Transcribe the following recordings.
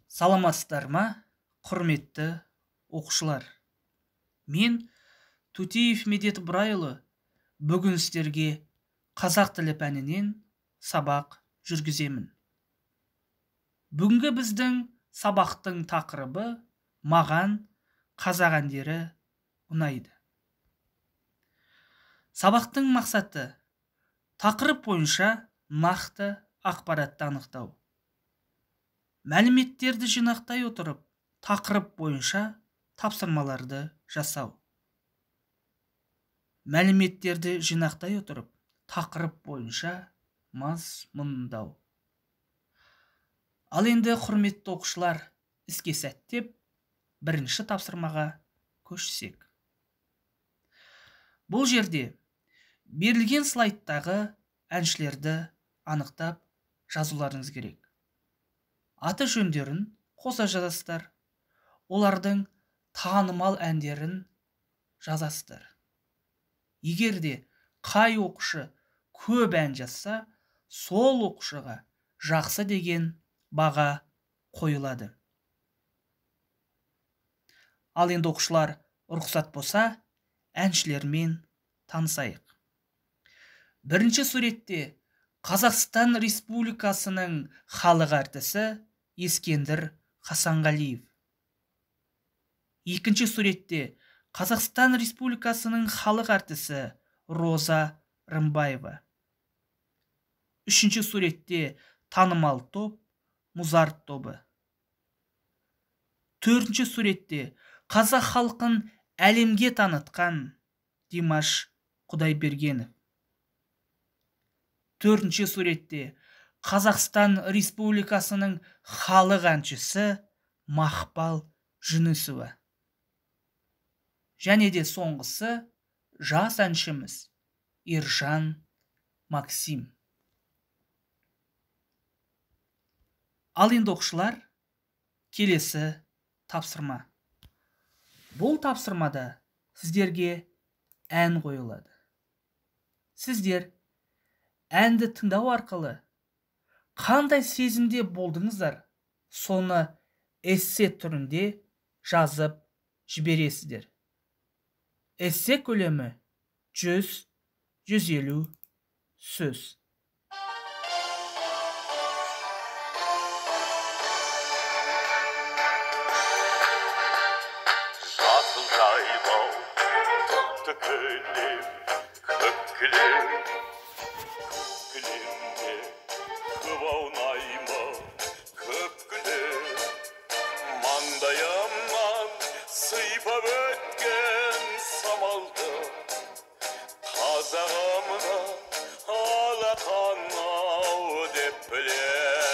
Саламатсыздар ма, құрметті оқушылар? Мен Тутиев Медет Ыбырайұлы бүгін сіздерге қазақ тілі пәнінен сабақ жүргіземін. Бүгінгі біздің сабақтың тақырыбы маған қазақ әндері ұнайды. Сабақтың мақсаты тақырып бойынша нақты ақпаратты анықтау. Мәліметтерді жинақтай отырып, тақырып бойынша тапсырмаларды жасау. Мәліметтерді жинақтай отырып, тақырып бойынша мазмұндау. Ал енді құрметті оқушылар, іске сәттеп, бірінші тапсырмаға көшсек. Бұл жерде берілген слайдтағы әншілерді анықтап жазуларыңыз керек. Аты жөндерін қоса жазасыздар. Олардың танымал әндерін жазасыздар. Егер де қай оқушы көп ән жазса, сол оқушыға жақсы деген баға қойылады. Ал енді оқушылар рұқсат болса, әншілермен танысайық. Бірінші суретте Қазақстан Республикасының халық әртісі Ескендір Хасанғалиев. Екінші суретте Қазақстан Республикасының халық әртісі Роза Рымбаева. Үшінші суретте танымал топ Музарт тобы. Төртінші суретте қазақ халқын әлемге танытқан Димаш Құдайбергенов. Төртінші суретте Қазақстан Республикасының халық әншісі Мақпал Жүнісова. Және де соңғысы жас әншіміз Ержан Максим. Ал енді оқушылар, келесі тапсырма. Бұл тапсырмада сіздерге ән қойылады. Сіздер әнді тыңдау арқылы қандай сезімде болдыңыздар, соны эссе түрінде жазып жібересіздер. Эссе көлемі 100-150 сөз. Жасыл жайлау, көкті көлем, көк кілем, кілемде көп аунаймы, көп кілем. Маңдайымнан сыйпап өткен самалды, қазағымды алатанау деп білем.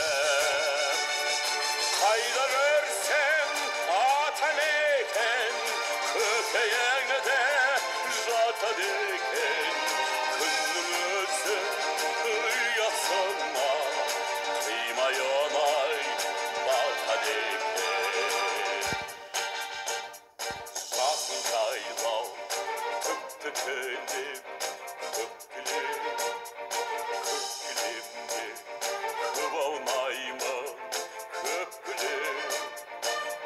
Қайда көрсең атамекен, көкейіңде жатады екен. Күннің өзі ұясына қимай оңай батады екен. Жасыл жайлау, көкті көлем, көк кілем, көк кілемде көп аунаймы, көп кілем.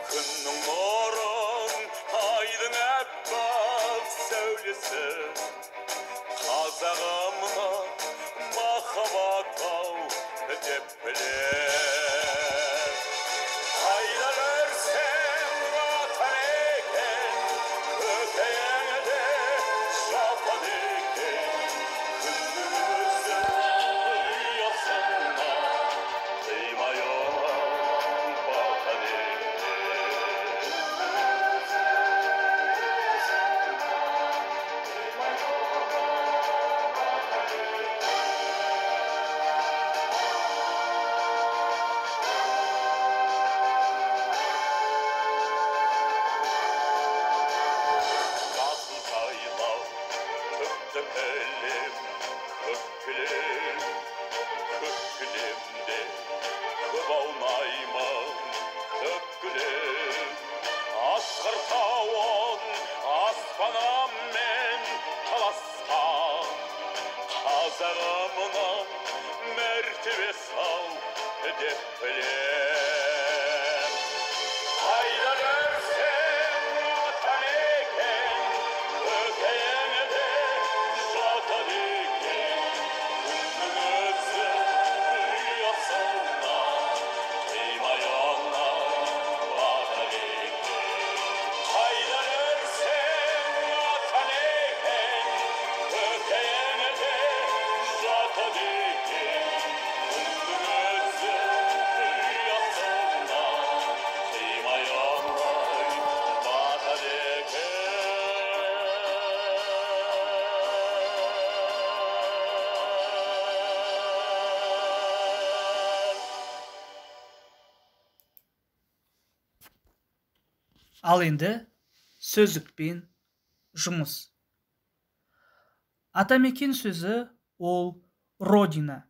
Күннің нұрын, айдың әппақ сәулесі, қазағымны махаббат ау деп білем. Қайда көрсең атамекен, көкейіңде жатады екен. Күннің өзі ұясына қимай оңай батады екен. Жасыл жайлау, көкті кілем, көк кілем, көк кілемде көп аунаймын, көк кілем. Асқар тауын аспаныммен таласқан, қазағымның мәртебесі ау деп білем. Ал енді сөздікпен жұмыс. Атамекен сөзі ол родина,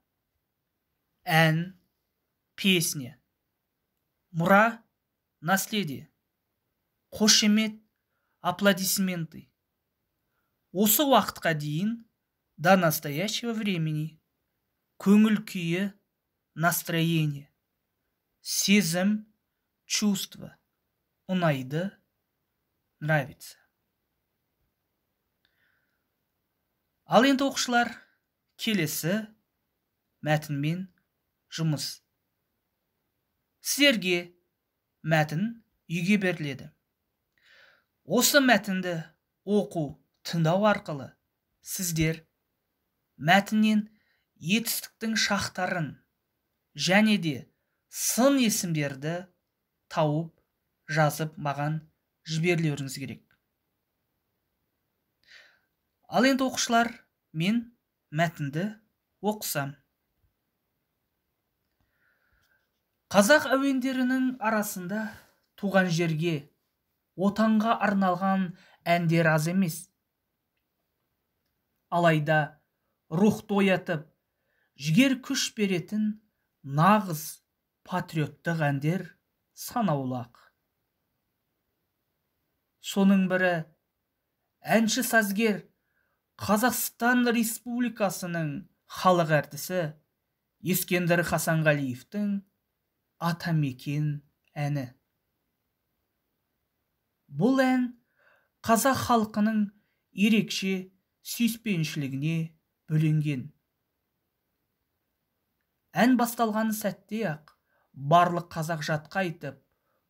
ән, песня, мұра, наследие, қошемет, аплодисменты. Осы уақытқа дейін до настоящего времени көңіл күйі, настроение, сезім, чувство, ұнайды, нравится. Ал енді оқушылар, келесі мәтінмен жұмыс. Сіздерге мәтін үйге беріледі. Осы мәтінді оқу, тыңдау арқылы сіздер мәтіннен етістіктің шақтарын және де сын есімдерді тауып, жазып маған жіберулеріңіз керек. Ал енді оқушылар, мен мәтінді оқысам. Қазақ әуендерінің арасында туған жерге, отанға арналған әндер аз емес. Алайда рухты оятып, жігер күш беретін нағыз патриоттық әндер санаулы-ақ. Соның бірі әнші сазгер Қазақстан Республикасының халық әртісі Ескендір Хасанғалиевтің Атамекен әні. Бұл ән қазақ халқының ерекше сүйіспеншілігіне бөленген. Ән басталған сәтте-ақ барлық қазақ жатқа айтып,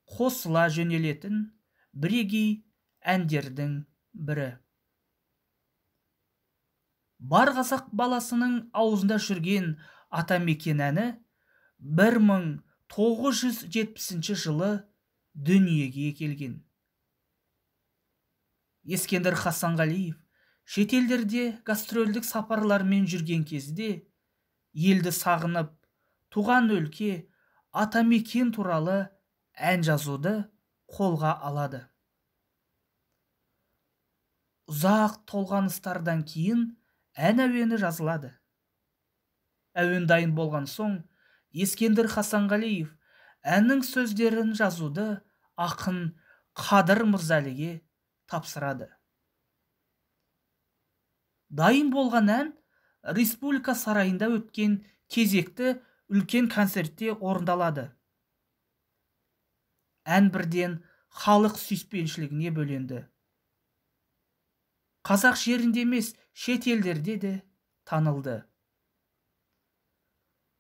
қосыла жөнелетін бірегей әндердің бірі. Бар қазақ баласының аузында жүрген Атамекен әні 1970 жылы дүниеге келген. Ескендір Хасанғалиев шетелдерде гастрольдік сапарлармен жүрген кезде елді сағынып, туған өлке Атамекен туралы ән жазуды қолға алады. Ұзақ толғаныстардан кейін ән әуені жазылады. Әуен дайын болған соң, Ескендір Хасанғалиев әннің сөздерін жазуды ақын Қадыр Мырзалиге тапсырады. Дайын болған ән Республика сарайында өткен кезекті үлкен концертте орындалады. Ән бірден халық сүйіспеншілігіне бөленді. Қазақ жерінде емес, шетелдерде де танылды.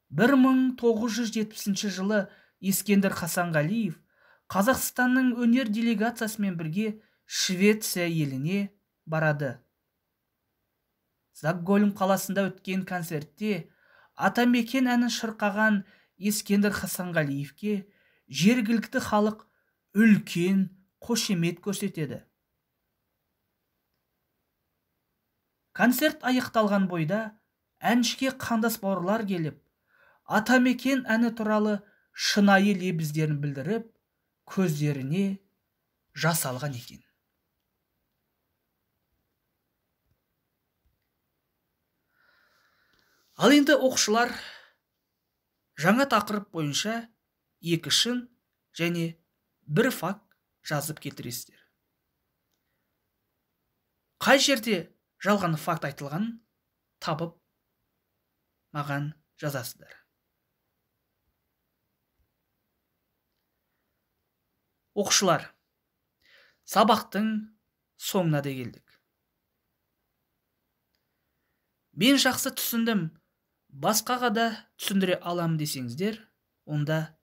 1970 жылы Ескендір Хасанғалиев Қазақстанның өнер делегациясымен бірге Швеция еліне барады. Стокгольм қаласында өткен концертте Атамекен әнін шырқаған Ескендір Хасанғалиевке жергілікті халық үлкен қошемет көрсетеді. Концерт аяқталған бойда әншіге қандас бауырлар келіп, Атамекен әні туралы шынайы лебіздерін білдіріп, көздеріне жас алған екен. Ал енді оқушылар, жаңа тақырып бойынша 2 шын және 1 факт жазып келтіресіздер. Қай жерде жалған факт айтылғанын табып маған жазасыздар. Оқушылар, сабақтың соңына да келдік. Мен жақсы түсіндім, басқаға да түсіндіре алам десеңіздер, онда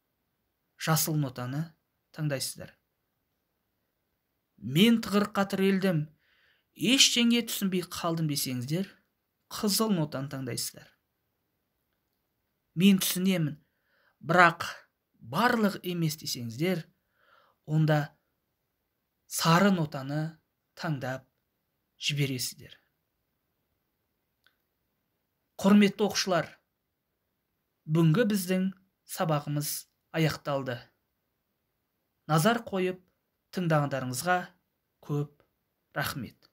жасыл нотаны таңдайсыздар. Мен тығырыққа тірелдім, ештеңе түсінбей қалдым десеңіздер, қызыл нотаны таңдайсыздар. Мен түсінемін, бірақ барлық емес десеңіздер, онда сары нотаны таңдап жібересіздер. Құрметті оқушылар, бүгінгі біздің сабағымыз аяқталды. Назар қойып тыңдағандарыңызға көп рахмет.